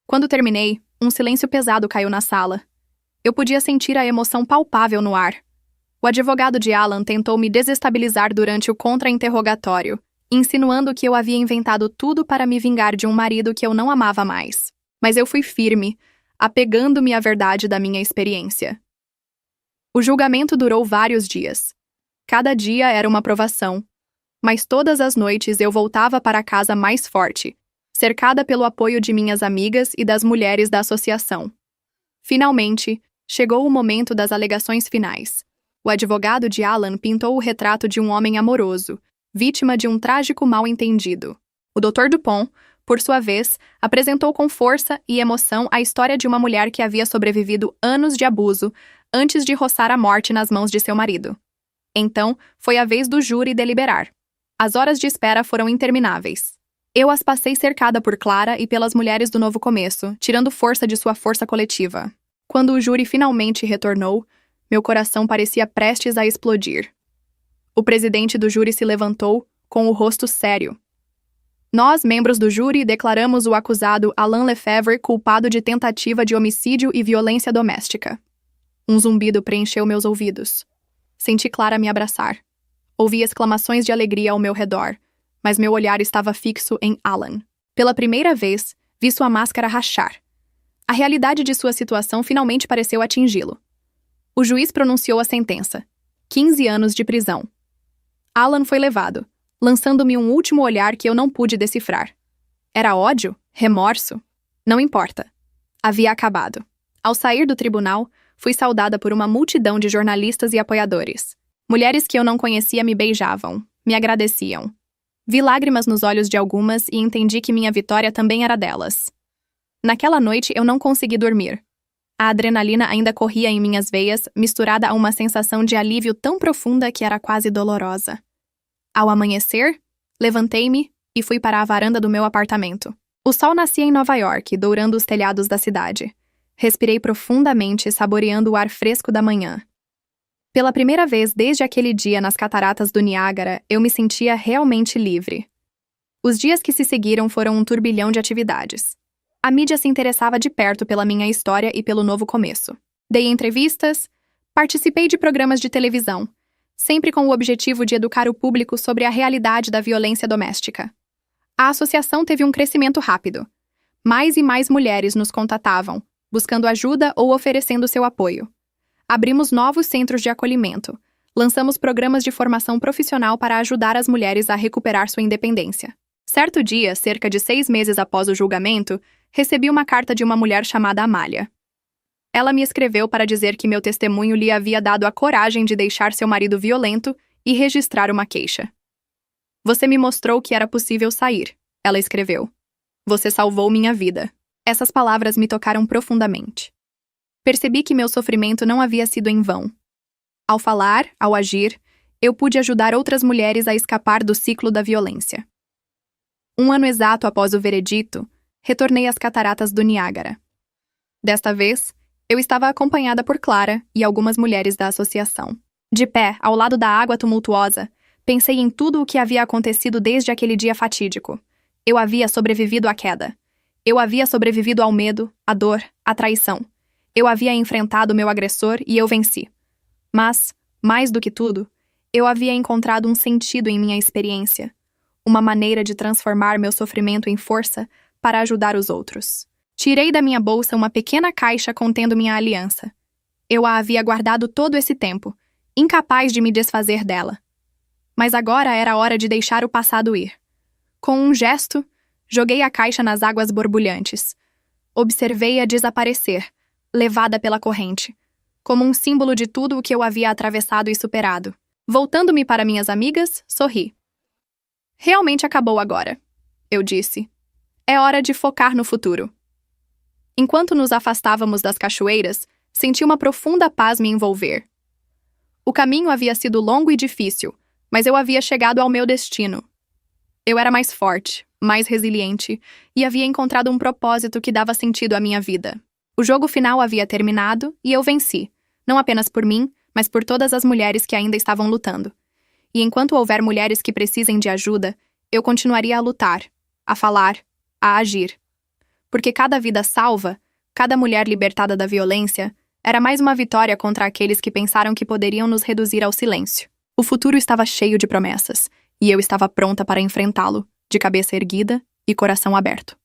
Quando terminei, um silêncio pesado caiu na sala. Eu podia sentir a emoção palpável no ar. O advogado de Alan tentou me desestabilizar durante o contra-interrogatório, insinuando que eu havia inventado tudo para me vingar de um marido que eu não amava mais. Mas eu fui firme, apegando-me à verdade da minha experiência. O julgamento durou vários dias. Cada dia era uma provação, mas todas as noites eu voltava para casa mais forte, cercada pelo apoio de minhas amigas e das mulheres da associação. Finalmente, chegou o momento das alegações finais. O advogado de Alan pintou o retrato de um homem amoroso, vítima de um trágico mal-entendido. O Dr. Dupont, por sua vez, apresentou com força e emoção a história de uma mulher que havia sobrevivido anos de abuso antes de roçar a morte nas mãos de seu marido. Então, foi a vez do júri deliberar. As horas de espera foram intermináveis. Eu as passei cercada por Clara e pelas mulheres do novo começo, tirando força de sua força coletiva. Quando o júri finalmente retornou, meu coração parecia prestes a explodir. O presidente do júri se levantou, com o rosto sério. Nós, membros do júri, declaramos o acusado Alan Lefevre culpado de tentativa de homicídio e violência doméstica. Um zumbido preencheu meus ouvidos. Senti Clara me abraçar. Ouvi exclamações de alegria ao meu redor, mas meu olhar estava fixo em Alan. Pela primeira vez, vi sua máscara rachar. A realidade de sua situação finalmente pareceu atingi-lo. O juiz pronunciou a sentença: 15 anos de prisão. Alan foi levado, lançando-me um último olhar que eu não pude decifrar. Era ódio? Remorso? Não importa. Havia acabado. Ao sair do tribunal, fui saudada por uma multidão de jornalistas e apoiadores. Mulheres que eu não conhecia me beijavam, me agradeciam. Vi lágrimas nos olhos de algumas e entendi que minha vitória também era delas. Naquela noite eu não consegui dormir. A adrenalina ainda corria em minhas veias, misturada a uma sensação de alívio tão profunda que era quase dolorosa. Ao amanhecer, levantei-me e fui para a varanda do meu apartamento. O sol nascia em Nova York, dourando os telhados da cidade. Respirei profundamente, saboreando o ar fresco da manhã. Pela primeira vez desde aquele dia nas cataratas do Niágara, eu me sentia realmente livre. Os dias que se seguiram foram um turbilhão de atividades. A mídia se interessava de perto pela minha história e pelo novo começo. Dei entrevistas, Participei de programas de televisão, sempre com o objetivo de educar o público sobre a realidade da violência doméstica. A associação teve um crescimento rápido. Mais e mais mulheres nos contatavam, buscando ajuda ou oferecendo seu apoio. Abrimos novos centros de acolhimento. Lançamos programas de formação profissional para ajudar as mulheres a recuperar sua independência. Certo dia, cerca de 6 meses após o julgamento, recebi uma carta de uma mulher chamada Amália. Ela me escreveu para dizer que meu testemunho lhe havia dado a coragem de deixar seu marido violento e registrar uma queixa. Você me mostrou que era possível sair, ela escreveu. Você salvou minha vida. Essas palavras me tocaram profundamente. Percebi que meu sofrimento não havia sido em vão. Ao falar, ao agir, eu pude ajudar outras mulheres a escapar do ciclo da violência. 1 ano exato após o veredito, retornei às cataratas do Niágara. Desta vez, eu estava acompanhada por Clara e algumas mulheres da associação. De pé, ao lado da água tumultuosa, pensei em tudo o que havia acontecido desde aquele dia fatídico. Eu havia sobrevivido à queda. Eu havia sobrevivido ao medo, à dor, à traição. Eu havia enfrentado meu agressor e eu venci. Mas, mais do que tudo, eu havia encontrado um sentido em minha experiência. Uma maneira de transformar meu sofrimento em força para ajudar os outros. Tirei da minha bolsa uma pequena caixa contendo minha aliança. Eu a havia guardado todo esse tempo, incapaz de me desfazer dela. Mas agora era hora de deixar o passado ir. Com um gesto, joguei a caixa nas águas borbulhantes. Observei-a desaparecer, levada pela corrente, como um símbolo de tudo o que eu havia atravessado e superado. Voltando-me para minhas amigas, sorri. Realmente acabou agora, eu disse. É hora de focar no futuro. Enquanto nos afastávamos das cachoeiras, senti uma profunda paz me envolver. O caminho havia sido longo e difícil, mas eu havia chegado ao meu destino. Eu era mais forte, mais resiliente, e havia encontrado um propósito que dava sentido à minha vida. O jogo final havia terminado e eu venci, não apenas por mim, mas por todas as mulheres que ainda estavam lutando. E enquanto houver mulheres que precisem de ajuda, eu continuaria a lutar, a falar, a agir. Porque cada vida salva, cada mulher libertada da violência, era mais uma vitória contra aqueles que pensaram que poderiam nos reduzir ao silêncio. O futuro estava cheio de promessas, e eu estava pronta para enfrentá-lo, de cabeça erguida e coração aberto.